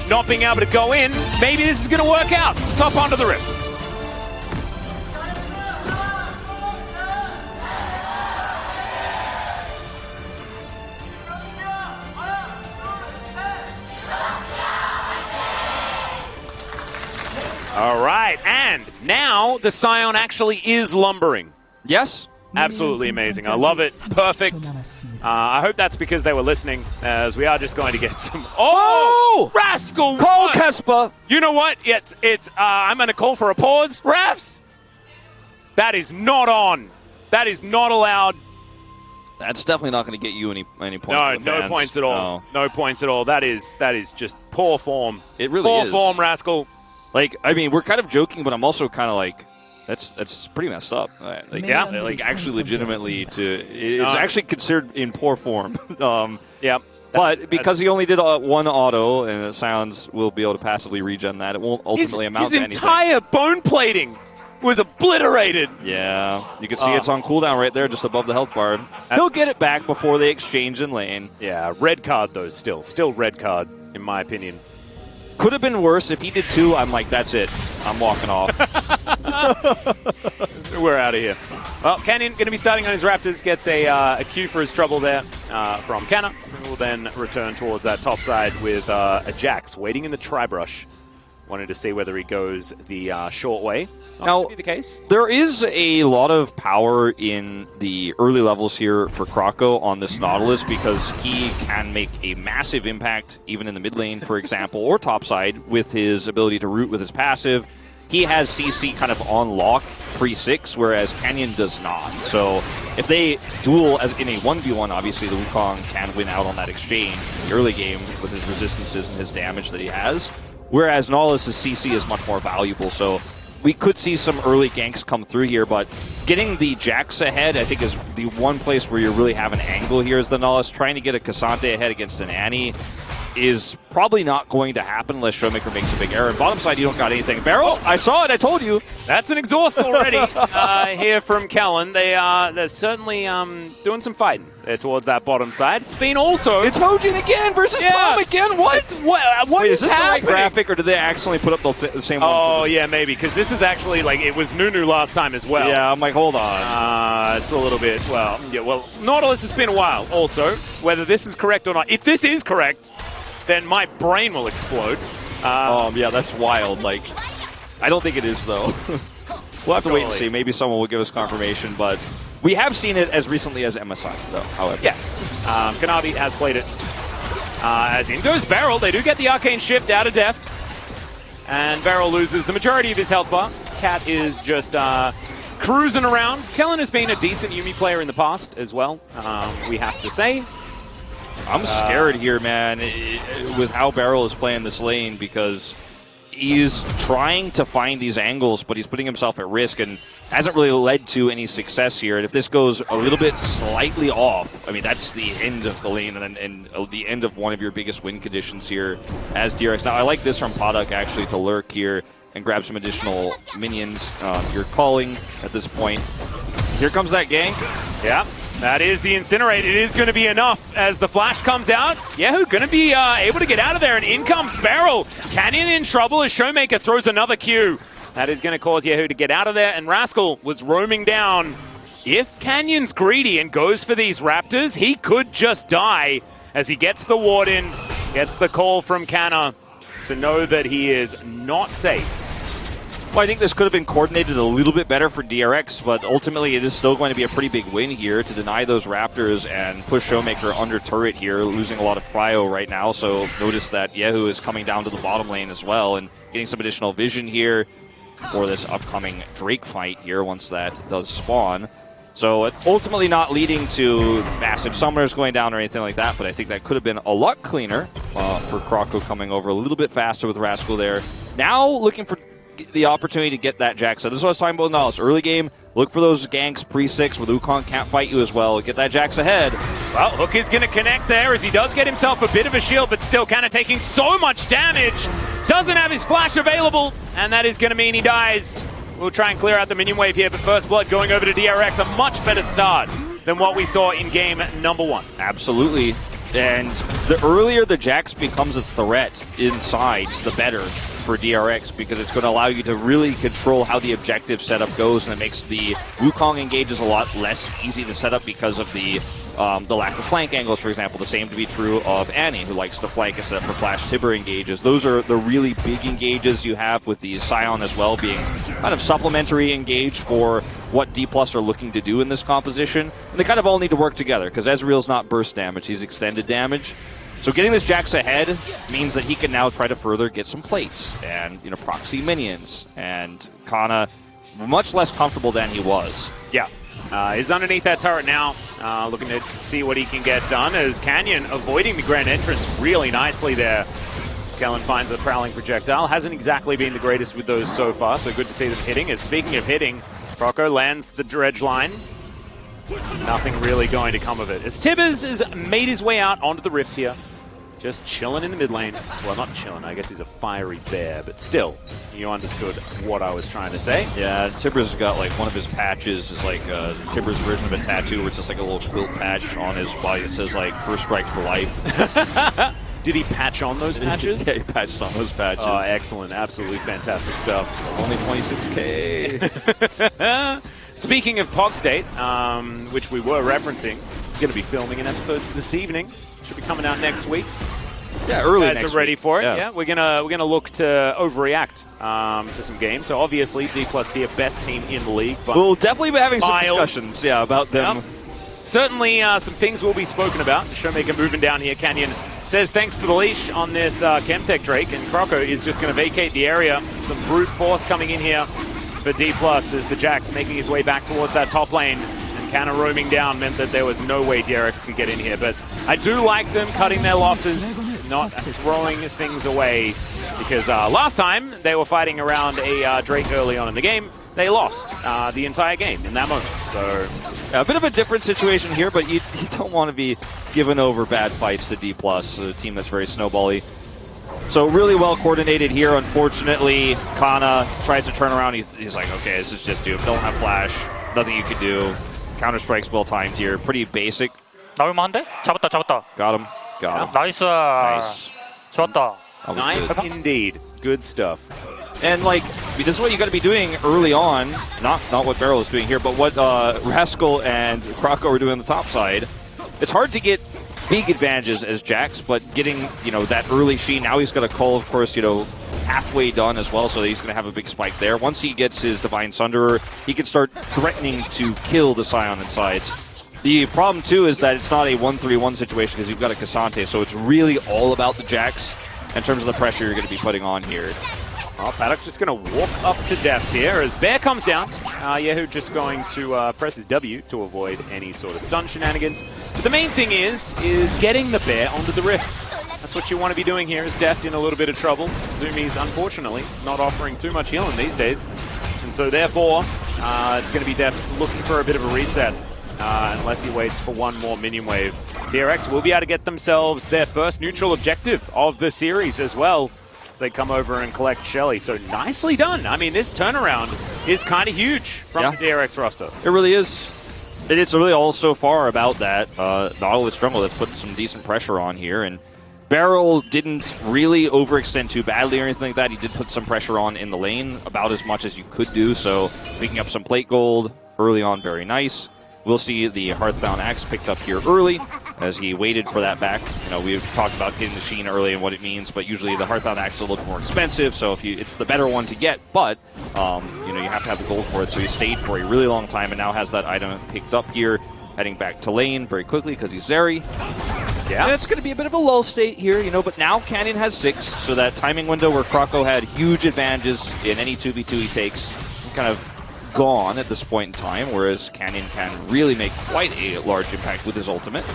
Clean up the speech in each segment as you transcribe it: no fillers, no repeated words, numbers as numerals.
not being able to go in. Maybe this is going to work out. Top onto the Rift. All right, and now the Scion actually is lumbering. Yes. Absolutely amazing. I love it. Perfect. I hope that's because they were listening, as we are just going to get some... Oh! Rascal! Call Kespa! You know what? I'm going to call for a pause. Refs! That is not on. That is not allowed. That's definitely not going to get you any points. No points at all. No points at all. That is just poor form. It really is. Poor form, Rascal. Like, I mean, we're kind of joking, but I'm also kind of like, that's pretty messed up. Like actually, legitimately, it's actually considered in poor form. Yeah. But because he only did one auto, and the Scions will be able to passively regen that, it won't ultimately amount to anything. His entire bone plating was obliterated. Yeah, you can see it's on cooldown right there, just above the health bar. He'll get it back before they exchange in lane. Yeah, red card though. Still red card in my opinion. Could have been worse. If he did 2, I'm like, that's it. I'm walking off. We're out of here. Well, Canyon going to be starting on his Raptors. Gets a Q for his trouble there from Canna. Who will then return towards that top side with a Jax waiting in the tri-brush. Wanted to see whether he goes the short way. Now, be the case. There is a lot of power in the early levels here for Kroko on this Nautilus because he can make a massive impact even in the mid lane, for example, or topside with his ability to root with his passive. He has CC kind of on lock pre-6, whereas Canyon does not. So if they duel as in a 1v1, obviously the Wukong can win out on that exchange in the early game with his resistances and his damage that he has. Whereas Nautilus' CC is much more valuable, so we could see some early ganks come through here, but getting the Jax ahead, I think, is the one place where you really have an angle here is the Nautilus. Trying to get a Cassante ahead against an Annie is probably not going to happen unless Showmaker makes a big error. And bottom side, you don't got anything. Barrel, I saw it, I told you. That's an exhaust already here from Kellen. They're certainly doing some fighting there towards that bottom side. It's been also... It's Hojin again versus Tom again? What? Wait, is this happening? the right graphic, or did they accidentally put up the same one? Oh, yeah, maybe, because this is actually, like, it was Nunu last time as well. Yeah, I'm like, hold on. It's a little bit, well, Nautilus has been a while also, whether this is correct or not. If this is correct, then my brain will explode. Yeah, that's wild. Like, I don't think it is, though. We'll have to wait and see. Maybe someone will give us confirmation, but we have seen it as recently as MSI, though, however. Yes. Kanavi has played it. As in goes Beryl. They do get the Arcane Shift out of Deft. And Beryl loses the majority of his health bar. Cat is just cruising around. Kellen has been a decent Yuumi player in the past as well, we have to say. I'm scared here, man, with how Beryl is playing this lane, because he's trying to find these angles, but he's putting himself at risk and hasn't really led to any success here. And if this goes a little bit slightly off, I mean, that's the end of the lane and the end of one of your biggest win conditions here as DRX. Now, I like this from Paddock, actually, to lurk here and grab some additional minions. You're calling at this point. Here comes that gank. Yeah. That is the Incinerate. It is going to be enough as the flash comes out. Yehu going to be able to get out of there, and in comes Beryl. Canyon in trouble as Showmaker throws another Q. That is going to cause Yehu to get out of there, and Rascal was roaming down. If Canyon's greedy and goes for these Raptors, he could just die as he gets the ward in, gets the call from Canna to know that he is not safe. Well, I think this could have been coordinated a little bit better for DRX, but ultimately it is still going to be a pretty big win here to deny those Raptors and push Showmaker under turret here, losing a lot of cryo right now. So notice that Yehu is coming down to the bottom lane as well and getting some additional vision here for this upcoming Drake fight here once that does spawn. So ultimately not leading to massive summoners going down or anything like that, but I think that could have been a lot cleaner for Kroko coming over a little bit faster with Rascal there. Now looking for the opportunity to get that Jax. So this is what I was talking about Nautilus. Early game, look for those ganks pre-6 where Wukong can't fight you as well. Get that Jax ahead. Well, Hook is going to connect there as he does get himself a bit of a shield, but still kind of taking so much damage. Doesn't have his flash available, and that is going to mean he dies. We'll try and clear out the minion wave here, but First Blood going over to DRX. A much better start than what we saw in game number 1. Absolutely. And the earlier the Jax becomes a threat inside, the better for DRX, because it's going to allow you to really control how the objective setup goes, and it makes the Wukong engages a lot less easy to set up because of the lack of flank angles, for example. The same to be true of Annie, who likes to flank instead of flash Tibber engages. Those are the really big engages you have, with the Scion as well being kind of supplementary engage for what D+ are looking to do in this composition. And they kind of all need to work together, because Ezreal's not burst damage, he's extended damage. So getting this Jax ahead means that he can now try to further get some plates and, you know, proxy minions. And Kana much less comfortable than he was. Yeah. He's underneath that turret now, looking to see what he can get done, as Canyon avoiding the grand entrance really nicely there. Skellen finds a prowling projectile. Hasn't exactly been the greatest with those so far, so good to see them hitting. As speaking of hitting, Croco lands the dredge line. Nothing really going to come of it. As Tibbers has made his way out onto the rift here. Just chilling in the mid lane. Well, not chilling, I guess he's a fiery bear, but still, you understood what I was trying to say. Yeah, Tibbers got like one of his patches is like Tibbers' version of a tattoo, where it's just like a little quilt patch on his body that says like "First Strike for Life." Did he patch on those patches? Yeah, he patched on those patches. Oh, excellent. Absolutely fantastic stuff. Only 26K. Speaking of Pog State, which we were referencing, we're going to be filming an episode this evening. Should be coming out next week. Yeah, early next next week. Ready for it. Yeah, we're gonna look to overreact to some games. So obviously, D+ here, best team in the league. But we'll definitely be having some discussions, about them. Yep. Certainly, some things will be spoken about. Showmaker moving down here. Canyon says thanks for the leash on this Chemtech Drake, and Croco is just going to vacate the area. Some brute force coming in here for D+ as the Jax making his way back towards that top lane. Kind of roaming down meant that there was no way DRX could get in here, but I do like them cutting their losses, not throwing things away, because last time they were fighting around a Drake early on in the game, they lost the entire game in that moment. So a bit of a different situation here, but you don't want to be giving over bad fights to D+, a team that's very snowbally. So really well coordinated here. Unfortunately, Kana tries to turn around. He's like, okay, this is just Doom. Don't have flash. Nothing you can do. Counter-strike's well timed here. Pretty basic. 나올만한데? 잡았다. Got him. 나이스. Nice. 좋았다. Nice indeed. Good stuff. And like, this is what you got to be doing early on. Not what Barrel is doing here, but what Rascal and Croco are doing on the top side. It's hard to get big advantages as Jax, but getting, that early Sheen. Now he's got a call, of course, halfway done as well, so he's going to have a big spike there. Once he gets his Divine Sunderer, he can start threatening to kill the Scion inside. The problem, too, is that it's not a 1-3-1 situation because you've got a Cassante, so it's really all about the Jax in terms of the pressure you're going to be putting on here. Well, Paddock just going to walk up to death here as Bear comes down. Yehu just going to press his W to avoid any sort of stun shenanigans. But the main thing is getting the Bear onto the Rift. That's what you want to be doing here, as Deft in a little bit of trouble. Zumi's, unfortunately, not offering too much healing these days. And so, therefore, it's going to be Deft looking for a bit of a reset, unless he waits for one more minion wave. DRX will be able to get themselves their first neutral objective of the series as well, as they come over and collect Shelly. So, nicely done. I mean, this turnaround is kind of huge from the DRX roster. It really is. It's really all so far about that. Nautilus Jungle that's putting some decent pressure on here, and Barrel didn't really overextend too badly or anything like that. He did put some pressure on in the lane, about as much as you could do, so picking up some plate gold early on, very nice. We'll see the Hearthbound Axe picked up here early as he waited for that back. We've talked about getting the Sheen early and what it means, but usually the Hearthbound Axe is a little bit more expensive, so it's the better one to get, but you have to have the gold for it, so he stayed for a really long time and now has that item picked up here, heading back to lane very quickly because he's Zeri. Yeah. And it's going to be a bit of a lull state here, but now Canyon has 6, so that timing window where Croco had huge advantages in any 2v2 he takes kind of gone at this point in time, whereas Canyon can really make quite a large impact with his ultimate.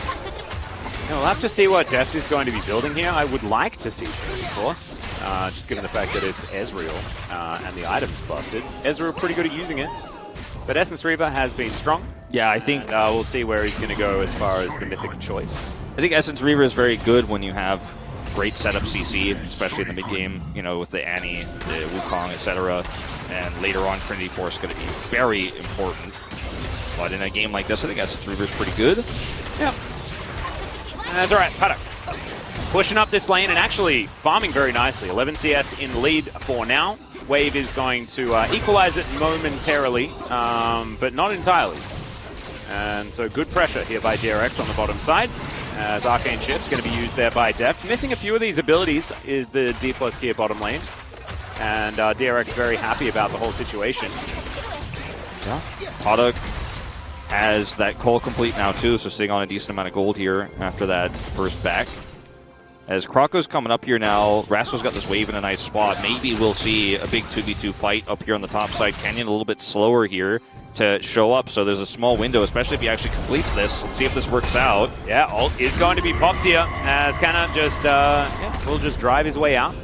We'll have to see what Deft is going to be building here. I would like to see Shelly, of course, just given the fact that it's Ezreal and the item's busted. Ezreal pretty good at using it, but Essence Reaver has been strong. Yeah, I think we'll see where he's going to go as far as the mythic choice. I think Essence Reaver is very good when you have great setup CC, especially in the mid game, with the Annie, the Wukong, etc. And later on, Trinity Force is going to be very important. But in a game like this, I think Essence Reaver is pretty good. Yeah. That's all right, Paddock. Pushing up this lane and actually farming very nicely. 11 CS in the lead for now. Wave is going to equalize it momentarily, but not entirely. And so good pressure here by DRX on the bottom side, as Arcane Shift going to be used there by Deft. Missing a few of these abilities is the D+ tier bottom lane, and DRX very happy about the whole situation. Yeah. Paddock has that call complete now too, so sitting on a decent amount of gold here after that first back. As Krako's coming up here now, Rascal's got this wave in a nice spot. Maybe we'll see a big 2v2 fight up here on the top side. Canyon a little bit slower here to show up, so there's a small window, especially if he actually completes this. Let's see if this works out. Yeah, ult is going to be popped here, as Canna just, will just drive his way out.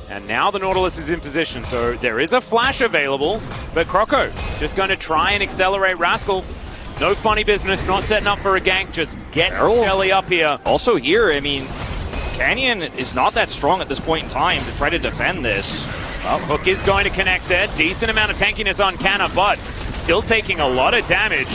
And now the Nautilus is in position, so there is a flash available, but Kroko just going to try and accelerate Rascal. No funny business, not setting up for a gank, just get Jelly up here. Also here, I mean, Canyon is not that strong at this point in time to try to defend this. Well, Hook is going to connect there. Decent amount of tankiness on Canna, but still taking a lot of damage.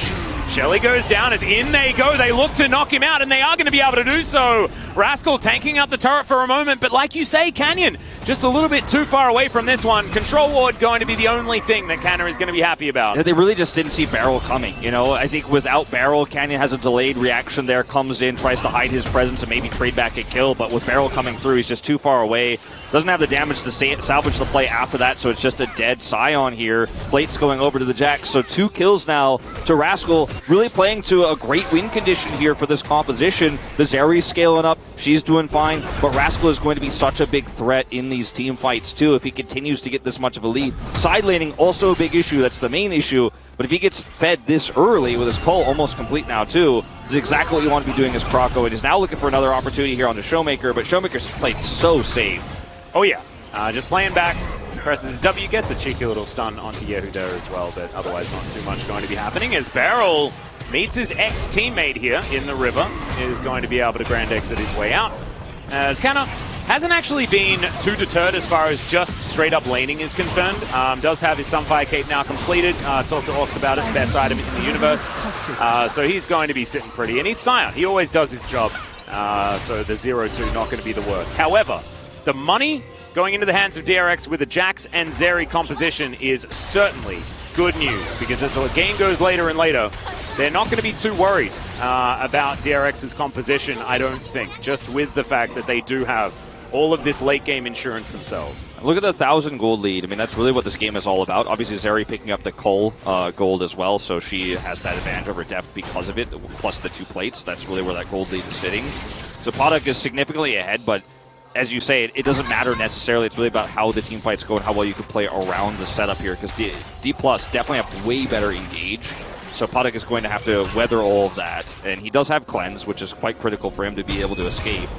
Shelly goes down as in they go. They look to knock him out, and they are going to be able to do so. Rascal tanking out the turret for a moment, but like you say, Canyon just a little bit too far away from this one. Control Ward going to be the only thing that Canna is going to be happy about. Yeah, they really just didn't see Barrel coming. You know, I think without Barrel, Canyon has a delayed reaction there, comes in, tries to hide his presence and maybe trade back a kill, but with Barrel coming through, he's just too far away. Doesn't have the damage to salvage the play after that, so it's just a dead Scion here. Plate's going over to the Jax, so 2 kills now to Rascal, really playing to a great win condition here for this composition. The Zeri's scaling up, she's doing fine, but Rascal is going to be such a big threat in these team fights too if he continues to get this much of a lead. Side laning, also a big issue, that's the main issue, but if he gets fed this early with his call almost complete now too, this is exactly what you want to be doing as Kroko, and is now looking for another opportunity here on the Showmaker, but Showmaker's played so safe. Oh yeah, just playing back, presses W, gets a cheeky little stun onto Yehu there as well, but otherwise not too much going to be happening as Barrel meets his ex-teammate here in the river, is going to be able to grand exit his way out. As Canna hasn't actually been too deterred as far as just straight-up laning is concerned. Does have his Sunfire Cape now completed. Talked to Orcs about it, best item in the universe. So he's going to be sitting pretty. And he's Scion. He always does his job. So the 0-2 not going to be the worst. However, the money going into the hands of DRX with a Jax and Zeri composition is certainly good news, because as the game goes later and later, they're not going to be too worried about DRX's composition, I don't think, just with the fact that they do have all of this late game insurance themselves. Look at the 1,000 gold lead. I mean, that's really what this game is all about. Obviously, Zeri picking up the Cole gold as well, so she has that advantage over Deft because of it, plus the 2 plates. That's really where that gold lead is sitting. So Paddock is significantly ahead, but as you say, it doesn't matter necessarily. It's really about how the team fights go and how well you can play around the setup here, because D+ definitely have way better engage. So Paddock is going to have to weather all of that. And he does have Cleanse, which is quite critical for him to be able to escape.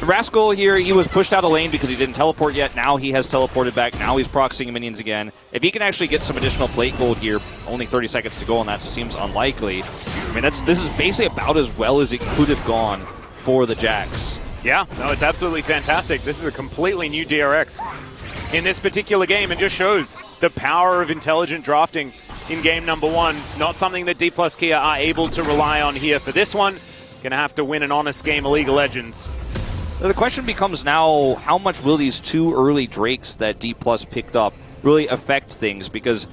Rascal here, he was pushed out of lane because he didn't teleport yet. Now he has teleported back. Now he's proxying minions again. If he can actually get some additional plate gold here, only 30 seconds to go on that, so it seems unlikely. I mean, this is basically about as well as it could have gone for the Jax. Yeah, no, it's absolutely fantastic. This is a completely new DRX in this particular game, and just shows the power of intelligent drafting in game number 1. Not something that D+ Kia are able to rely on here for this one. Gonna have to win an honest game of League of Legends. The question becomes now, how much will these 2 early Drakes that D+ picked up really affect things? Because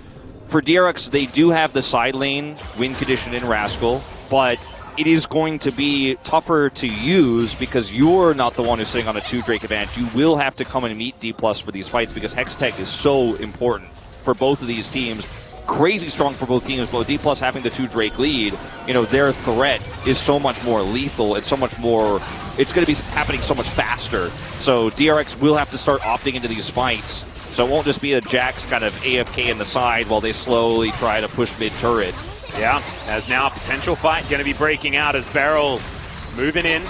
for DRX, they do have the side lane win condition in Rascal, but it is going to be tougher to use because you're not the one who's sitting on a 2 Drake advantage. You will have to come and meet D+ for these fights because Hextech is so important for both of these teams. Crazy strong for both teams, but D+ having the 2 Drake lead, you know, their threat is so much more lethal. It's so much more, it's going to be happening so much faster. So DRX will have to start opting into these fights. So it won't just be a Jax kind of AFK in the side while they slowly try to push mid-turret. Yeah, as now a potential fight going to be breaking out as Barrel moving in.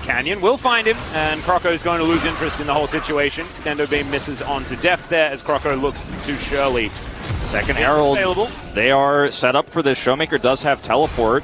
Canyon will find him, and Kroko's going to lose interest in the whole situation. Extendo Beam misses onto Deft there as Kroko looks to Shirley. Second Herald available. They are set up for this. Showmaker does have teleport.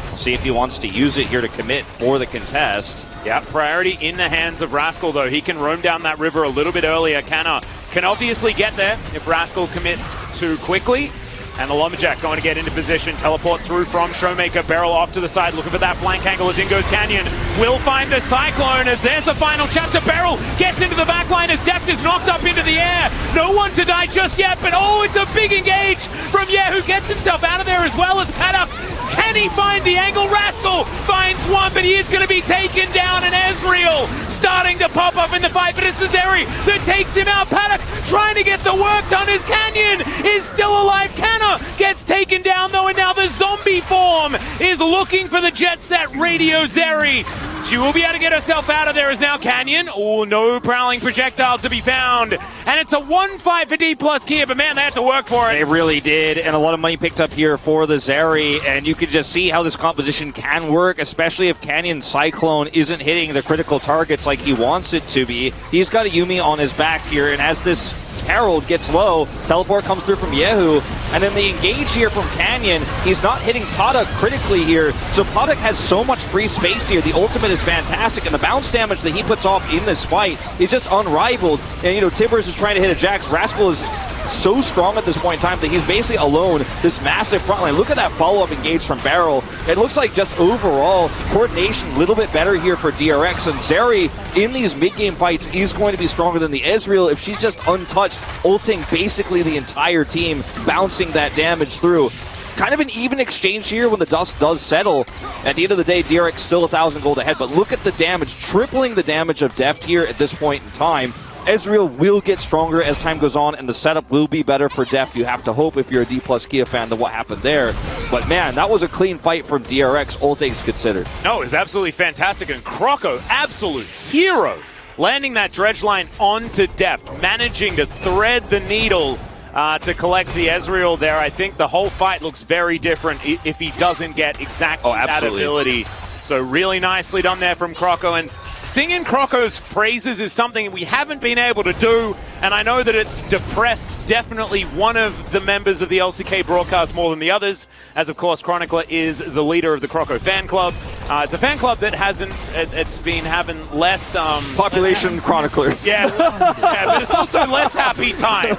We'll see if he wants to use it here to commit for the contest. Yeah, priority in the hands of Rascal, though. He can roam down that river a little bit earlier. Canna can obviously get there if Rascal commits too quickly. And the Lumberjack going to get into position. Teleport through from Showmaker. Beryl off to the side, looking for that flank angle as in goes Canyon. Will find the Cyclone as there's the final chapter. Beryl gets into the backline as Deft is knocked up into the air. No one to die just yet, but oh, it's a big engage from who gets himself out of there as well as Paddock. Can he find the angle? Rascal finds one, but he is going to be taken down, and Ezreal starting to pop up in the fight, but it's Zeri that takes him out. Paddock trying to get the work done as Canyon is still alive. Canna gets taken down though, and now the zombie form is looking for the Jet Set Radio Zeri. She will be able to get herself out of there as now Canyon. Oh, no prowling projectile to be found. And it's a 1-5 for D plus Kia, but man, they had to work for it. They really did, and a lot of money picked up here for the Zeri, and you can just see how this composition can work, especially if Canyon's Cyclone isn't hitting the critical targets like he wants it to be. He's got a Yuumi on his back here, and as this Herald gets low, teleport comes through from Yehu, and then the engage here from Canyon, he's not hitting Paddock critically here, so Paddock has so much free space here. The ultimate is fantastic, and the bounce damage that he puts off in this fight is just unrivaled. And you know, Tibbers is trying to hit a Jax. Rascal is so strong at this point in time that he's basically alone, this massive front line. Look at that follow-up engage from Beryl. It looks like just overall coordination a little bit better here for DRX, and Zeri in these mid-game fights is going to be stronger than the Ezreal if she's just untouched, ulting basically the entire team, bouncing that damage through. Kind of an even exchange here when the dust does settle. At the end of the day, DRX still 1,000 gold ahead, but look at the damage, tripling the damage of Deft here at this point in time. Ezreal will get stronger as time goes on, and the setup will be better for Deft. You have to hope, if you're a D plus Kia fan, than what happened there. But man, that was a clean fight from DRX, all things considered. No, it was absolutely fantastic, and Croco, absolute hero, landing that dredge line onto Deft, managing to thread the needle to collect the Ezreal there. I think the whole fight looks very different if he doesn't get exactly that ability. So really nicely done there from Croco, and singing Croco's praises is something we haven't been able to do, and I know that it's depressed definitely one of the members of the LCK broadcast more than the others, as of course Chronicler is the leader of the Croco fan club. It's a fan club that it's been having less population chronicler. Yeah, but it's also less happy time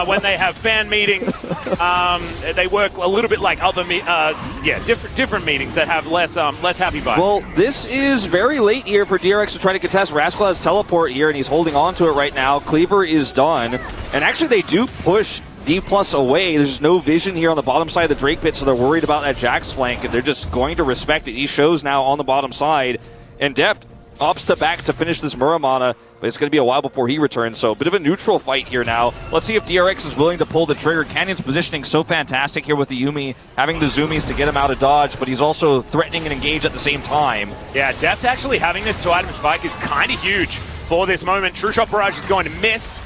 when they have fan meetings. They work a little bit like other different meetings that have less happy vibes. Well, this is very late here for DRX to try to contest. Rascal has teleport here, and he's holding on to it right now. Cleaver is done, and actually they do push D plus away. There's no vision here on the bottom side of the Drake pit, so they're worried about that Jax flank, and they're just going to respect it. He shows now on the bottom side, and Deft opts to back to finish this Muramana, but it's going to be a while before he returns, so a bit of a neutral fight here now. Let's see if DRX is willing to pull the trigger. Canyon's positioning so fantastic here with the Yuumi, having the zoomies to get him out of dodge, but he's also threatening and engage at the same time. Yeah, Deft actually having this 2-item spike is kind of huge for this moment. True Shot Barrage is going to miss.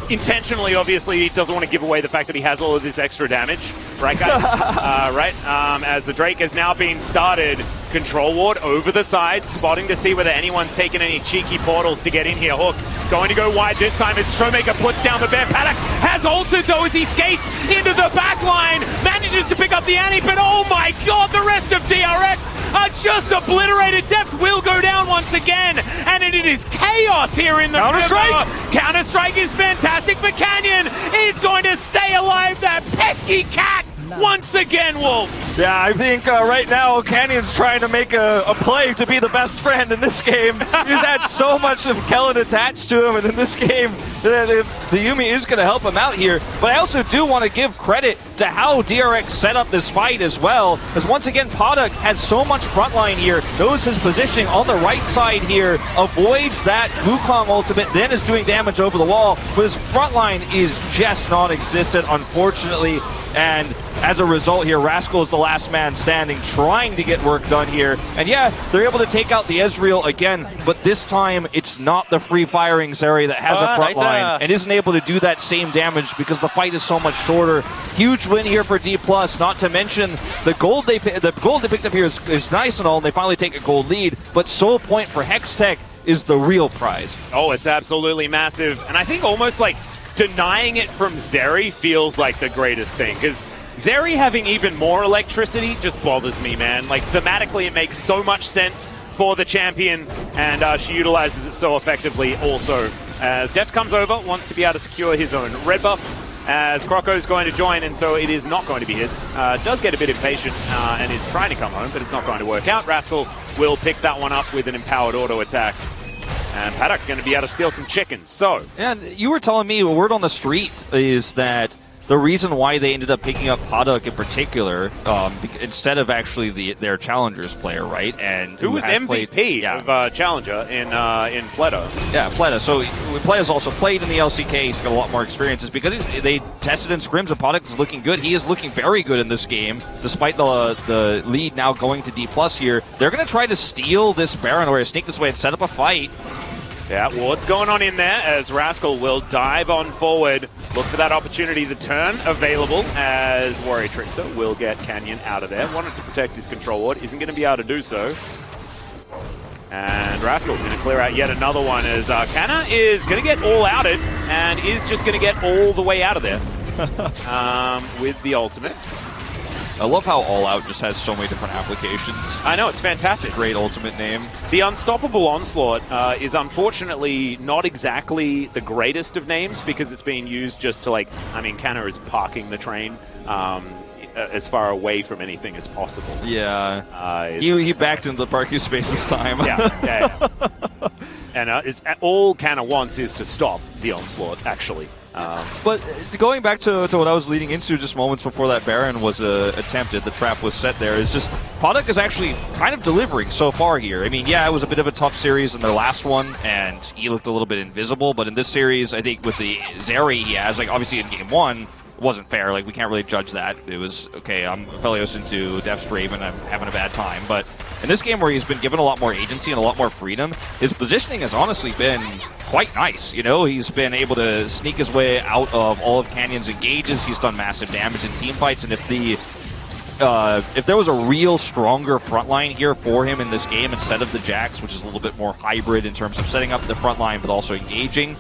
Intentionally, obviously, he doesn't want to give away the fact that he has all of this extra damage. Right, guys? As the Drake has now been started. Control Ward over the side, spotting to see whether anyone's taken any cheeky portals to get in here. Hook going to go wide this time as Showmaker puts down the bear. Paddock has ulted though as he skates into the back line. Manages to pick up the Annie, but oh my god, the rest of DRX are just obliterated. Deft will go down once again, and it is chaos here in the Counter-Strike! Counter-Strike is fantastic, but Canyon is going to stay alive. That pesky cat once again, Wolf. Yeah, I think right now Canyon's trying to make a play to be the best friend in this game. He's had so much of Kellen attached to him, and in this game, the Yuumi is going to help him out here. But I also do want to give credit to how DRX set up this fight as well, because once again, Paddock has so much frontline here, knows his positioning on the right side here, avoids that Wukong ultimate, then is doing damage over the wall, but his frontline is just non-existent, unfortunately. And as a result here, Rascal is the last man standing, trying to get work done here. And yeah, they're able to take out the Ezreal again, but this time it's not the free-firing Zeri that has a front line and isn't able to do that same damage because the fight is so much shorter. Huge win here for D+, not to mention the gold they picked up here is nice and all, and they finally take a gold lead, but Soul Point for Hextech is the real prize. Oh, it's absolutely massive. And I think almost like denying it from Zeri feels like the greatest thing, because Zeri having even more electricity just bothers me, man. Like, thematically, it makes so much sense for the champion, and she utilizes it so effectively also. As Deft comes over, wants to be able to secure his own red buff, as Croco's going to join, and so it is not going to be his. Does get a bit impatient and is trying to come home, but it's not going to work out. Rascal will pick that one up with an empowered auto attack. And Paddock going to be able to steal some chickens. So, and you were telling me, a word on the street is that the reason why they ended up picking up Paddock in particular, instead of actually their Challengers player, right? And who was MVP of Challenger in Pleta. Yeah, Pleta. So Pleta's also played in the LCK. He's got a lot more experiences because they tested in scrims and Paddock is looking good. He is looking very good in this game, despite the lead now going to D+ here. They're going to try to steal this Baron or sneak this way and set up a fight. Yeah, what's going on in there as Rascal will dive on forward. Look for that opportunity. The turn available as Warrior Trickster will get Canyon out of there. Wanted to protect his control ward. Isn't going to be able to do so. And Rascal going to clear out yet another one as Canna is going to get all outed and is just going to get all the way out of there with the ultimate. I love how All Out just has so many different applications. I know, it's fantastic. Great ultimate name. The Unstoppable Onslaught is unfortunately not exactly the greatest of names because it's being used just to, like, I mean, Canna is parking the train as far away from anything as possible. Yeah. He backed into the parking space this time. Yeah. And all Canna wants is to stop the Onslaught, actually. But going back to what I was leading into just moments before that Baron was attempted, the trap was set there, is just Paddock is actually kind of delivering so far here. I mean, yeah, it was a bit of a tough series in their last one, and he looked a little bit invisible, but in this series, I think with the Zeri he has, like obviously in game one, it wasn't fair. Like, we can't really judge that. It was, okay, I'm Felios into Death's Draven, I'm having a bad time, but in this game where he's been given a lot more agency and a lot more freedom, his positioning has honestly been quite nice. You know, he's been able to sneak his way out of all of Canyon's engages. He's done massive damage in team fights, and if there was a real stronger front line here for him in this game instead of the Jax, which is a little bit more hybrid in terms of setting up the front line but also engaging,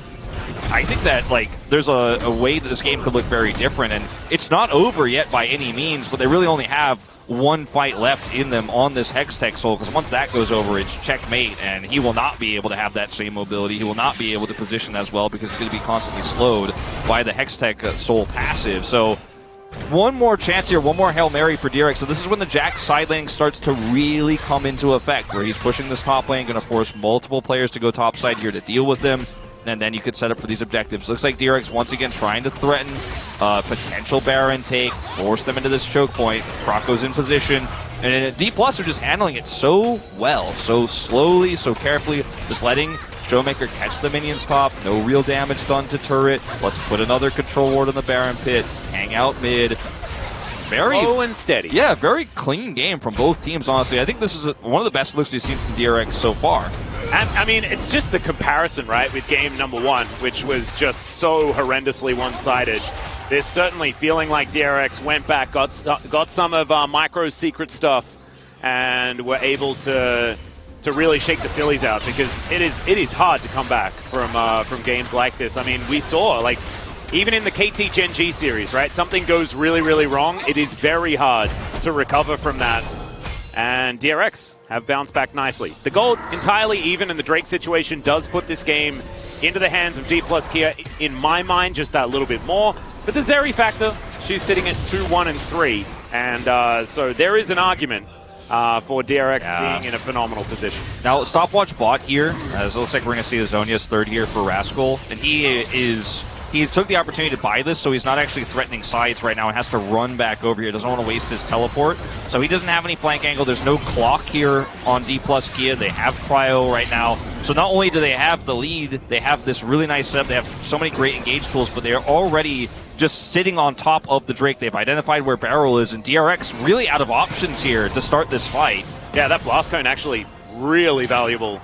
I think that, like, there's a way that this game could look very different, and it's not over yet by any means, but they really only have one fight left in them on this Hextech Soul, because once that goes over, it's checkmate, and he will not be able to have that same mobility. He will not be able to position as well because he's going to be constantly slowed by the Hextech Soul passive. So one more chance here, one more Hail Mary for DRX. So this is when the Jax side lane starts to really come into effect, where he's pushing this top lane, going to force multiple players to go top side here to deal with them. And then you could set up for these objectives. Looks like DRX once again trying to threaten potential Baron take, force them into this choke point. Croco's in position. And D+ are just handling it so well, so slowly, so carefully, just letting Showmaker catch the minions top. No real damage done to turret. Let's put another control ward in the Baron pit. Hang out mid. Very slow and steady. Yeah, very clean game from both teams, honestly. I think this is one of the best looks we've seen from DRX so far. And, I mean, it's just the comparison, right, with game number one, which was just so horrendously one-sided. There's certainly feeling like DRX went back, got some of Micro's secret stuff, and were able to really shake the sillies out, because it is hard to come back from games like this. I mean, we saw, like, even in the KT Gen G series, right, something goes really, really wrong, it is very hard to recover from that. And DRX have bounced back nicely. The gold entirely even, and the Drake situation does put this game into the hands of D+ Kia, in my mind, just that little bit more. But the Zeri factor, she's sitting at 2-1 and 3. And so there is an argument for DRX being in a phenomenal position. Now, stopwatch bot here, as it looks like we're going to see Azonia's third here for Rascal. And he took the opportunity to buy this, so he's not actually threatening sides right now and has to run back over here. Doesn't want to waste his teleport. So he doesn't have any flank angle. There's no clock here on D+ Kia. They have Cryo right now. So not only do they have the lead, they have this really nice setup. They have so many great engage tools, but they're already just sitting on top of the Drake. They've identified where Barrel is, and DRX really out of options here to start this fight. Yeah, that Blast Cone actually really valuable.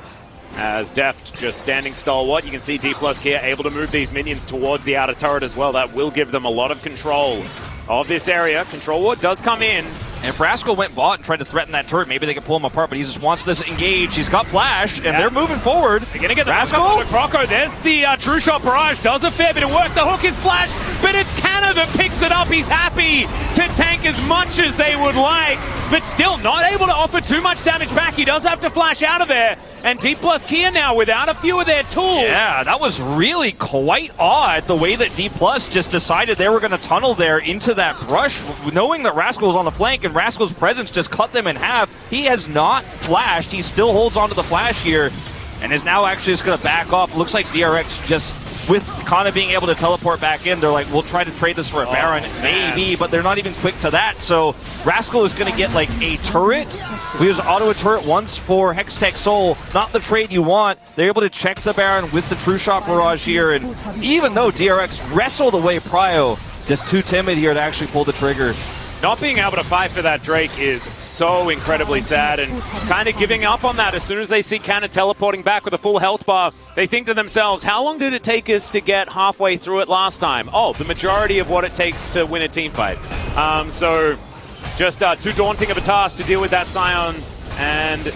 As Deft just standing stalwart, you can see D+ Kia able to move these minions towards the outer turret as well. That will give them a lot of control of this area. Control ward does come in. And if Rascal went bot and tried to threaten that turret, maybe they could pull him apart, but he just wants this engage. He's got flash, and they're moving forward. They're going to get the Rascal with Croco. There's the True Shot Barrage. Does a fair bit of work. The hook is flash. but it's Canna that picks it up. He's happy to tank as much as they would like, but still not able to offer too much damage back. He does have to flash out of there, and D plus Kia now without a few of their tools. Yeah, that was really quite odd, the way that D plus just decided they were going to tunnel there into that brush, knowing that Rascal was on the flank, and Rascal's presence just cut them in half. He has not flashed. He still holds onto the flash here, and is now actually just going to back off. Looks like DRX just, with Kana being able to teleport back in, they're like, we'll try to trade this for a Baron, maybe, but they're not even quick to that. So Rascal is going to get like a turret. We use auto a turret once for Hextech Soul, not the trade you want. They're able to check the Baron with the True Shot Barrage here, and even though DRX wrestled away Prio, just too timid here to actually pull the trigger. Not being able to fight for that Drake is so incredibly sad, and kind of giving up on that as soon as they see Canna teleporting back with a full health bar. They think to themselves, how long did it take us to get halfway through it last time? Oh, the majority of what it takes to win a team fight. So just too daunting of a task to deal with that Scion, and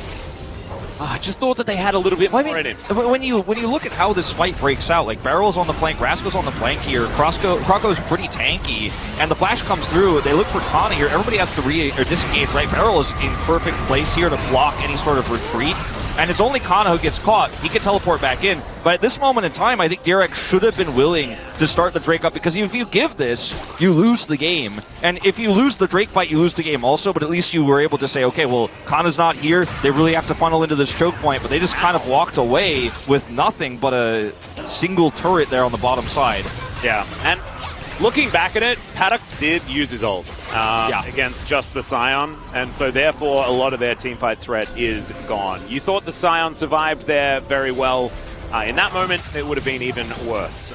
I just thought that they had a little bit more in it. When you look at how this fight breaks out, like Barrel's on the flank, Rascal's on the flank here, Croco's pretty tanky, and the flash comes through. They look for Kana here. Everybody has to disengage, right? Barrel is in perfect place here to block any sort of retreat. And it's only Kana who gets caught. He can teleport back in. But at this moment in time, I think DRX should have been willing to start the Drake up, because if you give this, you lose the game. And if you lose the Drake fight, you lose the game also, but at least you were able to say, okay, well, Kana's not here. They really have to funnel into this choke point, but they just kind of walked away with nothing but a single turret there on the bottom side. Yeah, and looking back at it, Paddock did use his ult against just the Scion, and so therefore a lot of their teamfight threat is gone. You thought the Scion survived there very well. In that moment, it would have been even worse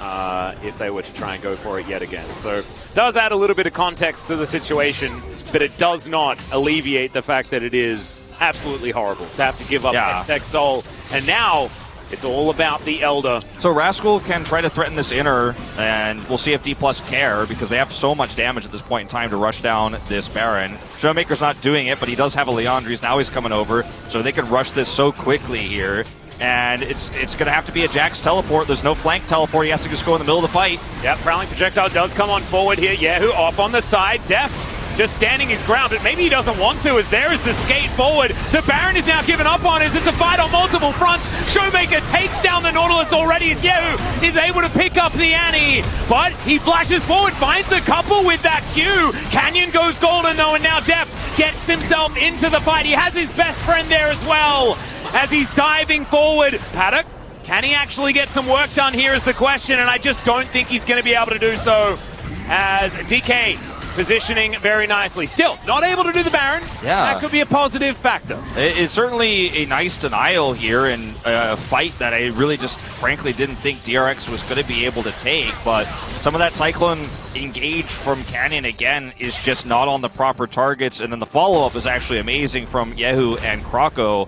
if they were to try and go for it yet again. So it does add a little bit of context to the situation, but it does not alleviate the fact that it is absolutely horrible to have to give up Hextech Soul. And now it's all about the Elder. So Rascal can try to threaten this inner, and we'll see if D plus care, because they have so much damage at this point in time to rush down this Baron. Showmaker's not doing it, but he does have a Leandri's. Now he's coming over, so they can rush this so quickly here. And it's going to have to be a Jax teleport. There's no flank teleport. He has to just go in the middle of the fight. Yep, Prowling Projectile does come on forward here. Yahoo off on the side. Deft just standing his ground, but maybe he doesn't want to, as there is the skate forward. The Baron is now given up on as it's a fight on multiple fronts. Showmaker takes down the Nautilus already as Yahoo is able to pick up the Annie, but he flashes forward, finds a couple with that Q. Canyon goes golden though, and now Deft gets himself into the fight. He has his best friend there as well as he's diving forward. Paddock, can he actually get some work done here is the question, and I just don't think he's going to be able to do so, as DK positioning very nicely. Still, not able to do the Baron. Yeah. That could be a positive factor. It's certainly a nice denial here in a fight that I really just frankly didn't think DRX was going to be able to take, but some of that Cyclone engage from Canyon again is just not on the proper targets, and then the follow-up is actually amazing from Yahoo and Croco.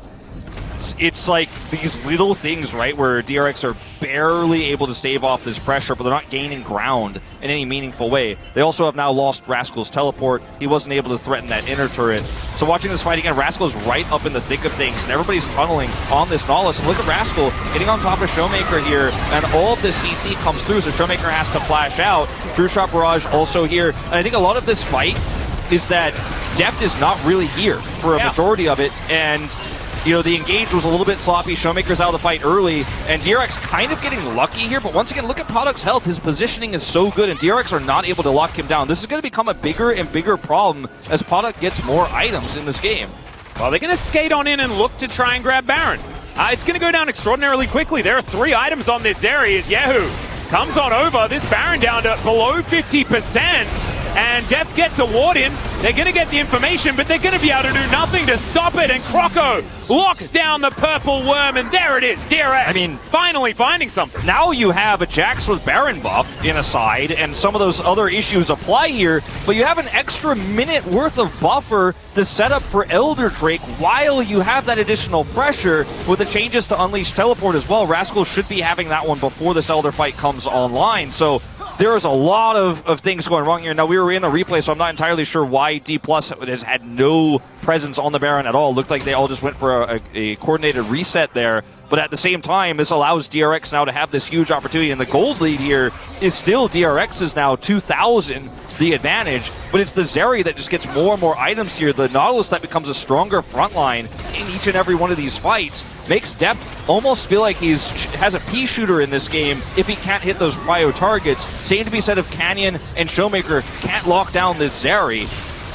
It's like these little things, right, where DRX are barely able to stave off this pressure, but they're not gaining ground in any meaningful way. They also have now lost Rascal's teleport. He wasn't able to threaten that inner turret. So watching this fight again, Rascal's right up in the thick of things, and everybody's tunneling on this Nautilus. And look at Rascal getting on top of Showmaker here, and all of this CC comes through, so Showmaker has to flash out. True Shot Barrage also here. And I think a lot of this fight is that Deft is not really here for a majority of it, and you know, the engage was a little bit sloppy. Showmaker's out of the fight early, and DRX kind of getting lucky here, but once again, look at Paddock's health. His positioning is so good, and DRX are not able to lock him down. This is going to become a bigger and bigger problem as Paddock gets more items in this game. Well, they're going to skate on in and look to try and grab Baron. It's going to go down extraordinarily quickly. There are 3 items on this area as Yahoo comes on over. This Baron down to below 50%. And Deft gets a ward in. They're going to get the information, but they're going to be able to do nothing to stop it. And Croco locks down the purple worm, and there it is. DRX, I mean, finally finding something. Now you have a Jax with Baron buff in a side, and some of those other issues apply here, but you have an extra minute worth of buffer to set up for Elder Drake while you have that additional pressure with the changes to Unleash Teleport as well. Rascal should be having that one before this Elder fight comes online, so there is a lot of things going wrong here. Now, we were in the replay, so I'm not entirely sure why D Plus has had no presence on the Baron at all. Looked like they all just went for a coordinated reset there. but at the same time, this allows DRX now to have this huge opportunity, and the gold lead here is still DRX's now 2,000, the advantage, but it's the Zeri that just gets more and more items here. The Nautilus that becomes a stronger front line in each and every one of these fights makes Deft almost feel like has a pea shooter in this game if he can't hit those prio targets. Same to be said of Canyon and Showmaker can't lock down this Zeri.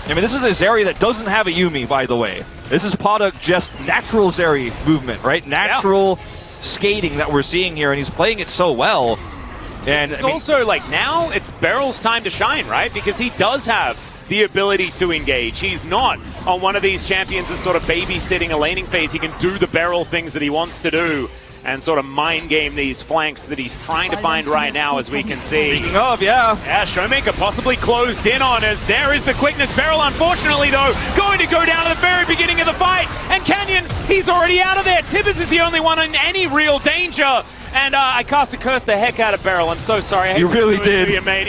I mean, this is a Zeri that doesn't have a Yuumi, by the way. This is Poduk just natural Zeri movement, right? Natural skating that we're seeing here, and he's playing it so well. And it's also like now it's Beryl's time to shine, right? Because he does have the ability to engage. He's not on one of these champions that's sort of babysitting a laning phase. He can do the Beryl things that he wants to do and sort of mind game these flanks that he's trying to find right now, as we can see. Speaking of, yeah, Showmaker possibly closed in on as there is the quickness. Beryl, unfortunately, though, going to go down at the very beginning of the fight. And Canyon, he's already out of there. Tibbers is the only one in any real danger. And I cast a curse the heck out of Beryl. I'm so sorry. You really did. You, mate.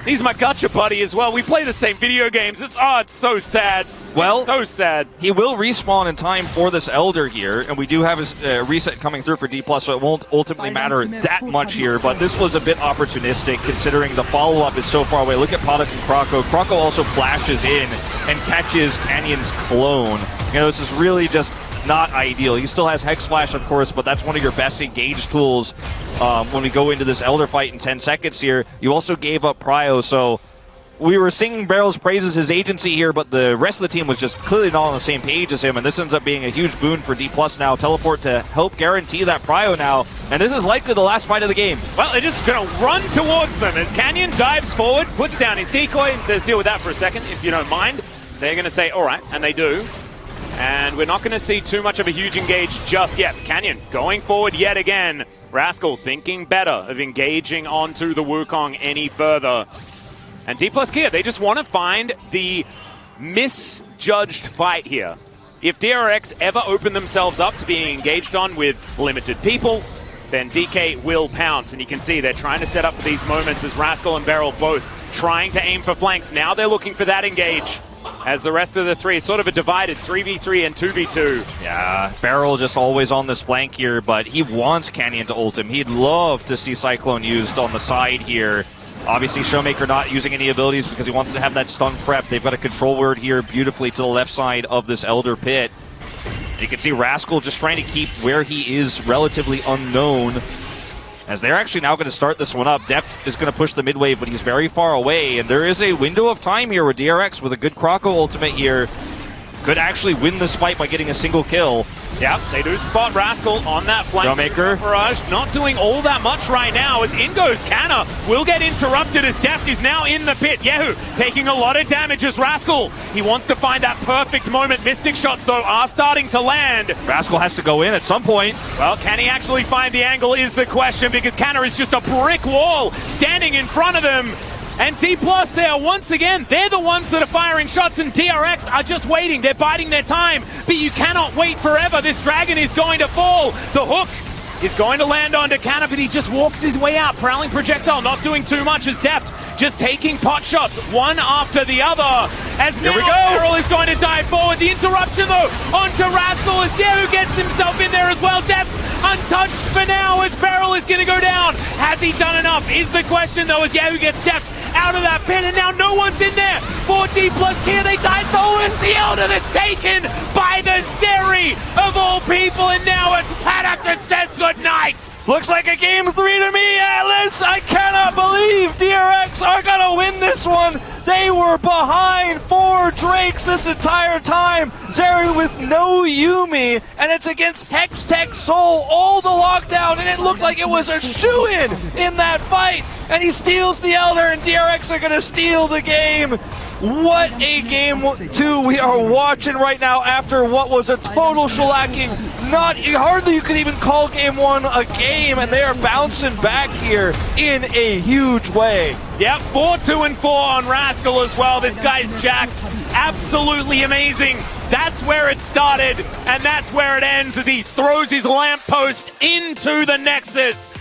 He's my gotcha buddy as well. We play the same video games. It's so sad. Well, so sad. He will respawn in time for this Elder here, and we do have his reset coming through for D+, so it won't ultimately matter that much here, but this was a bit opportunistic considering the follow-up is so far away. Look at Poduk and Croco. Croco also flashes in and catches Canyon's clone. You know, this is really just not ideal. He still has Hex Flash, of course, but that's one of your best engage tools when we go into this Elder fight in 10 seconds here. You also gave up Prio, so we were singing Beryl's praises, his agency here, but the rest of the team was just clearly not on the same page as him, and this ends up being a huge boon for D+ now. Teleport to help guarantee that Prio now, and this is likely the last fight of the game. Well, they're just going to run towards them as Canyon dives forward, puts down his decoy, and says, deal with that for a second, if you don't mind. They're going to say, all right, and they do. And we're not going to see too much of a huge engage just yet. Canyon going forward yet again. Rascal thinking better of engaging onto the Wukong any further. And D+ Kia, they just want to find the misjudged fight here. If DRX ever open themselves up to being engaged on with limited people, then DK will pounce. And you can see they're trying to set up for these moments as Rascal and Beryl both trying to aim for flanks. Now they're looking for that engage. As the rest of the three, it's sort of a divided 3v3 and 2v2. Yeah, Beryl just always on this flank here, but he wants Canyon to ult him. He'd love to see Cyclone used on the side here. Obviously, Showmaker not using any abilities because he wants to have that stun prep. They've got a control word here beautifully to the left side of this Elder Pit. You can see Rascal just trying to keep where he is relatively unknown, as they're actually now going to start this one up. Deft is going to push the mid wave, but he's very far away, and there is a window of time here where DRX, with a good Croco ultimate here, could actually win this fight by getting a single kill. Yep, they do spot Rascal on that flank. Showmaker. Barrage not doing all that much right now as in goes Canna. Will get interrupted as Deft is now in the pit. Yehu taking a lot of damage as Rascal. He wants to find that perfect moment. Mystic shots, though, are starting to land. Rascal has to go in at some point. Well, can he actually find the angle is the question, because Canna is just a brick wall standing in front of them. And D+ there, once again, they're the ones that are firing shots, and DRX are just waiting. They're biding their time, but you cannot wait forever. This dragon is going to fall. The hook is going to land onto Canna, but he just walks his way out. Prowling projectile, not doing too much as Deft just taking pot shots one after the other. As now Beryl is going to dive forward. The interruption, though, onto Rascal as Yehu gets himself in there as well. Deft untouched for now as Beryl is going to go down. Has he done enough is the question, though, as Yehu gets Deft out of that pit, and now no one's in there for D+ Kia. They dive forward. The Elder that's taken by the Zeri of all people, and now it's Paddock that says goodnight. Looks like a game 3 to me, Atlas. I cannot believe DRX are going to win this one. They were behind 4 Drakes this entire time. Zeri with no Yuumi, and it's against Hextech Soul, all the lockdown, and it looked like it was a shoo-in in that fight. And he steals the Elder, and DRX are going to steal the game. What a game 2 we are watching right now after what was a total shellacking. Hardly you could even call game 1 a game, and they are bouncing back here in a huge way. Yep, 4-2-4 on Rascal as well. This guy's Jax, absolutely amazing. That's where it started, and that's where it ends as he throws his lamppost into the Nexus.